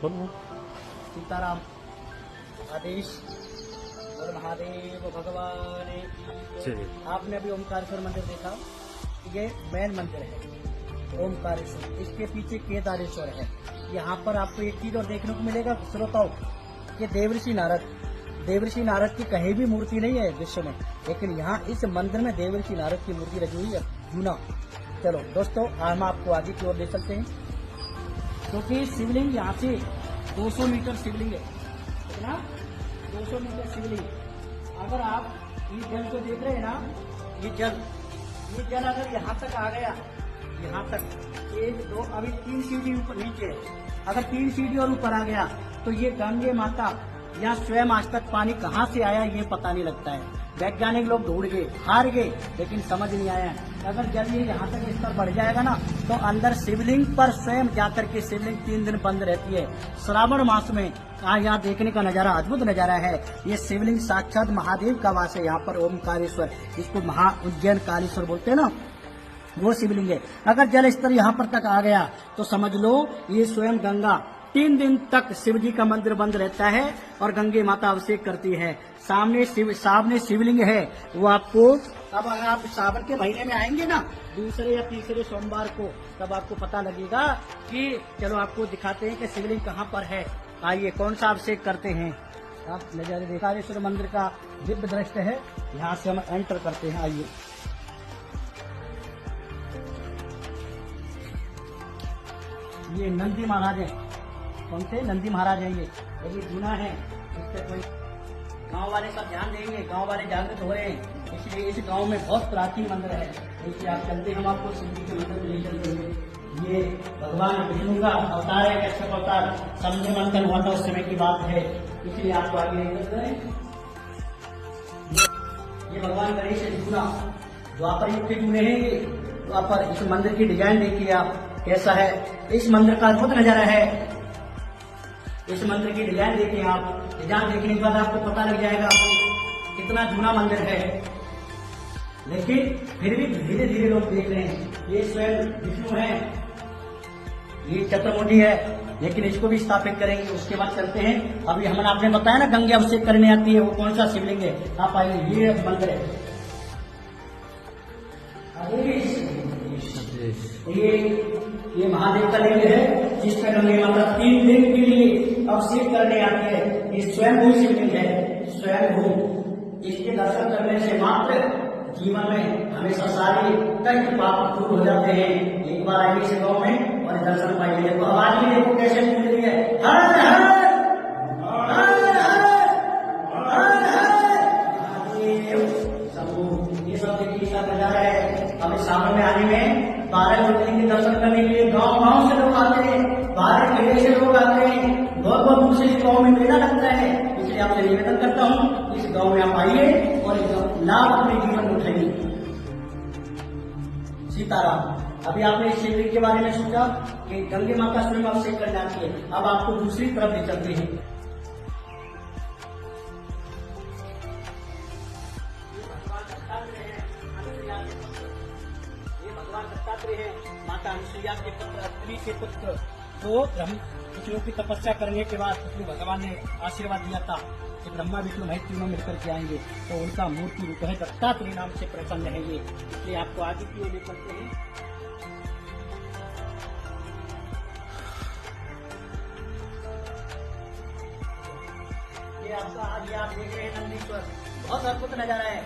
सीताराम आदेश और महादेव भगवान की। आपने अभी ओमकारेश्वर मंदिर देखा, ये मेन मंदिर है ओमकारेश्वर, इसके पीछे केदारेश्वर है। यहाँ पर आपको एक चीज और देखने को मिलेगा श्रोताओं, कि देवर्षि नारद की कहीं भी मूर्ति नहीं है विश्व में, लेकिन यहाँ इस मंदिर में देवर्षि नारद की मूर्ति रखी हुई है जूना। चलो दोस्तों, हम आपको आगे की ओर ले चलते हैं, क्योंकि शिवलिंग यहाँ से 200 मीटर शिवलिंग है। कितना? 200 मीटर शिवलिंग। अगर आप इस जल को देख रहे हैं ना, ये जल अगर यहाँ तक आ गया, यहाँ तक 1 2 अभी 3 सीढ़ी ऊपर नीचे है, अगर 3 सीढ़ी और ऊपर आ गया तो ये गंगे माता या स्वयं आज तक पानी कहाँ से आया ये पता नहीं लगता है। वैज्ञानिक लोग ढूंढ गए, हार गए, लेकिन समझ नहीं आया। अगर जब ये यहाँ तक स्तर बढ़ जाएगा ना, तो अंदर शिवलिंग पर स्वयं जाकर के शिवलिंग 3 दिन बंद रहती है। श्रावण मास में यहाँ देखने का नजारा अद्भुत नजारा है। ये शिवलिंग साक्षात महादेव का वास है। यहाँ पर ओमकारेश्वर, जिसको महा उज्जैन कालेश्वर बोलते हैं ना, वो शिवलिंग है। अगर जल स्तर यहाँ पर तक आ गया तो समझ लो ये स्वयं गंगा 3 दिन तक शिव जी का मंदिर बंद रहता है और गंगे माता अभिषेक करती है। सामने शिवलिंग है, वो आपको अब अगर आप सावन के महीने में आएंगे ना, दूसरे या तीसरे सोमवार को, तब आपको पता लगेगा कि चलो आपको दिखाते हैं कि शिवलिंग कहाँ पर है। आइए, कौन सा अभिषेक करते हैं आप नजारे देखा। कालेश्वर मंदिर का दिव्य दृश्य है, यहाँ से हम एंटर करते हैं। आइए, ये नंदी महाराज है। कौन से नंदी महाराज है? ये जूना है, इस पे कोई गांव वाले सब ध्यान देंगे, गांव वाले जागृत हो रहे हैं, इसलिए इस गांव में बहुत प्राचीन मंदिर है। इसलिए आप चलते, हम आपको शिव जी के मंदिर में ले चलते हैं। ये भगवान विष्णु का अवतार है, कश्यप अवतार। समुद्र मंथन हुआ था उस समय की बात है, इसलिए आपको आगे ले चलते हैं। ये भगवान गणेश है जूना, द्वापर युग के जूने हैं ये। द्वापर, इस मंदिर की डिजाइन देखिए आप कैसा है। इस मंदिर का अद्भुत नजारा है। इस मंदिर की डिजाइन देखिए आप, डिजाइन देखने के बाद आपको पता लग जाएगा कितना जूना मंदिर है। लेकिन फिर भी धीरे धीरे लोग देख रहे हैं। ये स्वयं विष्णु है, ये चतुर्मुखी है, लेकिन इसको भी स्थापित करेंगे। उसके बाद चलते हैं। अभी हमने आपने बताया ना गंगे अभिषेक करने आती है, वो कौन सा शिवलिंग है। आप आइए, ये मंदिर है। ये महादेव का लिंग है, जिसमें गंगे माता 3 दिन के लिए अभिषेक करने आती है। ये स्वयंभू शिवलिंग है, स्वयंभू। इसके दर्शन करने से मात्र जीवन में हमेशा सारे कई पाप दूर हो जाते हैं। एक बार आइए इस गाँव में और दर्शन पाइए। देखो आवाज भी देखो कैसे मिल रही है, हर हर ये सब देखिए, सब नजारा है। हमें सामने में आने में 12 ज्योतिर्लिंग के दर्शन करने के लिए गाँव से लोग आते हैं, 12 जिले से लोग आते हैं, बहुत दूर से इस गाँव में मेला लगता है। इसलिए आपसे निवेदन करता हूँ, इस गाँव में आप आइए और लाभ अपने जीवन में उठाइए। सीताराम। अभी आपने इस शिवलिंग के बारे में सोचा कि गंगे माता स्वयं अभिषेक कर जाती है। अब आपको दूसरी तरफ ले चलते हैं। है माता अनुसुईया के पुत्र, अत्रि के पुत्र, तो विष्णु की तपस्या करने के बाद विष्णु भगवान ने आशीर्वाद दिया था कि ब्रह्मा विष्णु महेश तीनों मिलकर के आएंगे। तो उनका मूर्ति रूप है, दत्तात्रेय नाम से प्रसन्न है ये। इसलिए आपको आगे की ओर ले चलते हैं। ये आपका आज आप देख रहे हैं नंदीश्वर, बहुत अद्भुत नजारा है।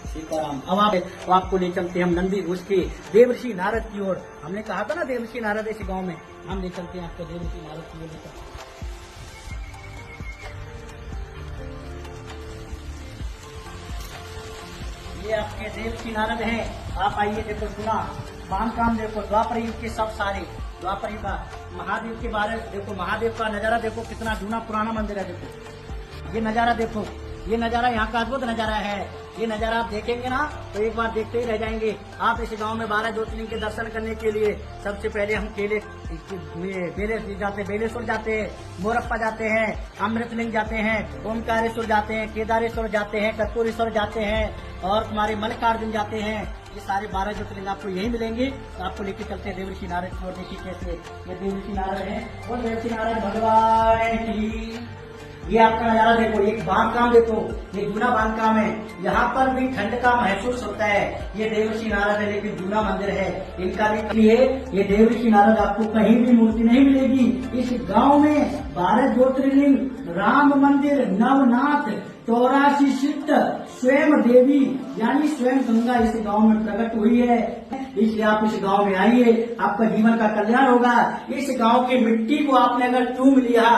सीताराम। अब आपको ले चलते हैं हम नंदी उसके देवर्षि नारद की ओर। हमने कहा था ना देवर्षि नारद इस गांव में, हम ले चलते हैं आपको देवर्षि नारद की ओर। ये आपके देवर्षि नारद हैं। आप आइए, देखो सुना बांधकाम देखो, द्वापर युग के सब सारे द्वापर युग का महादेव के बारे देखो, महादेव का नजारा देखो, कितना जूना पुराना मंदिर है। देखो ये नजारा देखो, ये नजारा यहाँ का अद्भुत नजारा है। ये नजारा आप देखेंगे ना तो एक बार देखते ही रह जाएंगे। आप इस गांव में 12 ज्योतिर्लिंग के दर्शन करने के लिए सबसे पहले हम बेलेश्वर जाते हैं, मोरप्पा जाते हैं, अमृतलिंग जाते हैं, ओमकारेश्वर जाते हैं, केदारेश्वर जाते हैं, कर्पूरेश्वर जाते हैं और हमारे मल्लिकार्जुन जाते हैं। ये सारे 12 ज्योतिर्लिंग आपको यही मिलेंगे। तो आपको लेके चलते हैं देवर्षि नारद की ओर। देखिए कैसे ये देवर्षि नारद है और देवर्षि नारद भगवान की। ये आपका नजारा देखो, एक बांधकाम देखो, ये जूना बांधकाम है। यहाँ पर भी ठंड का महसूस होता है। ये देवर्षि नारद है लेकिन जूना मंदिर है। इनका भी ये देवर्षि नारद आपको कहीं भी मूर्ति नहीं मिलेगी। इस गांव में 12 ज्योतिर्लिंग, राम मंदिर, नवनाथ, 84 सिद्ध, स्वयं देवी यानी स्वयं गंगा इस गांव में प्रकट हुई है। इसलिए आप इस गांव में आइए, आपका जीवन का कल्याण होगा। इस गांव की मिट्टी को आपने अगर चूम लिया,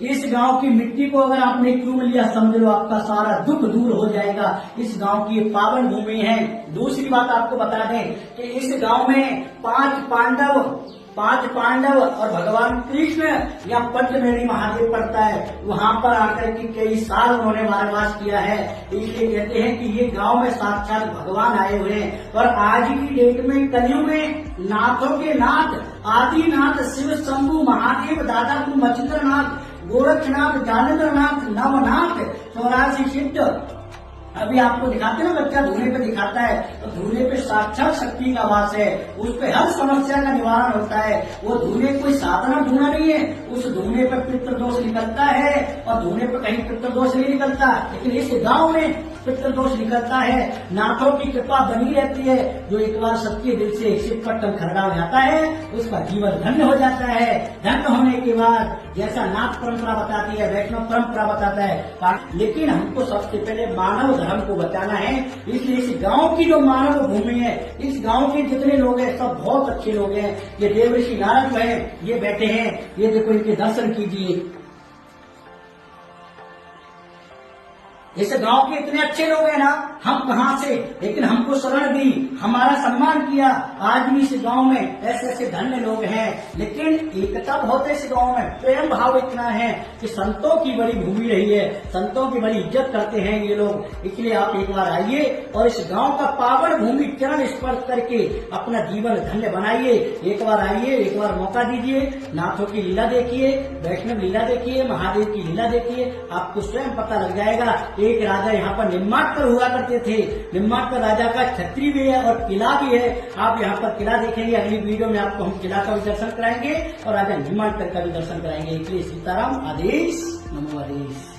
इस गांव की मिट्टी को अगर आपने चूम लिया, समझ लो आपका सारा दुख दूर हो जाएगा। इस गांव की ये पावन भूमि है। दूसरी बात आपको बता दें कि इस गांव में 5 पांडव और भगवान कृष्ण या पंचमेड़ी महादेव पड़ता है। वहाँ पर आकर के कई साल उन्होंने वनवास किया है। इसलिए कहते हैं कि ये गांव में साक्षात भगवान आए हुए हैं। और आज की डेट में कलयुग में नाथों के नाथ, आदिनाथ, शिव शंभु महादेव, दादा गुरु मच्छिंद्रनाथ, गोरखनाथ, जालेंद्रनाथ, नवनाथ, 84 सिद्ध। अभी आपको दिखाते हैं ना, बच्चा धूने पे दिखाता है तो धूने पे साक्षात शक्ति का वास है। उस पे हर समस्या का निवारण होता है। वो धूने कोई साधारण धूना नहीं है। उस धूने पे पितृदोष निकलता है और धूने पे कहीं पितृदोष नहीं निकलता, लेकिन इस गांव में पितृदोष निकलता है। नाथों की कृपा बनी रहती है। जो एक बार सच्चे दिल से शिवपट्टन खरगांव जाता है उसका जीवन धन्य हो जाता है। धन्य होने के बाद जैसा नाथ परंपरा बताती है, वैष्णव परंपरा बताता है, लेकिन हमको सबसे पहले मानव धर्म को बचाना है। इसलिए इस गांव की जो मानव भूमि है, इस गांव के जितने लोग हैं सब बहुत अच्छे लोग हैं। ये देवर्षि नारद है, ये बैठे हैं, ये देखो इनके दर्शन कीजिए। इस गांव के इतने अच्छे लोग हैं ना, हम कहाँ से, लेकिन हमको शरण दी, हमारा सम्मान किया। आज भी इस गांव में ऐसे ऐसे धन्य लोग हैं। लेकिन एकता बहुत है इस गांव में, प्रेम भाव इतना है कि संतों की बड़ी भूमि रही है, संतों की बड़ी इज्जत करते हैं ये लोग। इसलिए आप एक बार आइए और इस गांव का पावन भूमि चरण स्पर्श करके अपना जीवन धन्य बनाइए। एक बार आइए, एक बार मौका दीजिए, नाथों की लीला देखिए, वैष्णव लीला देखिए, महादेव की लीला देखिए, आपको स्वयं पता लग जाएगा। एक राजा यहाँ पर निम्माटकर हुआ करते थे। निम्माटकर राजा का छत्री भी है और किला भी है। आप यहाँ पर किला देखेंगे। अगली वीडियो में आपको हम किला का भी दर्शन कराएंगे और राजा निम्माटकर का भी दर्शन कराएंगे। इसलिए सीताराम आदेश, नमो आदेश।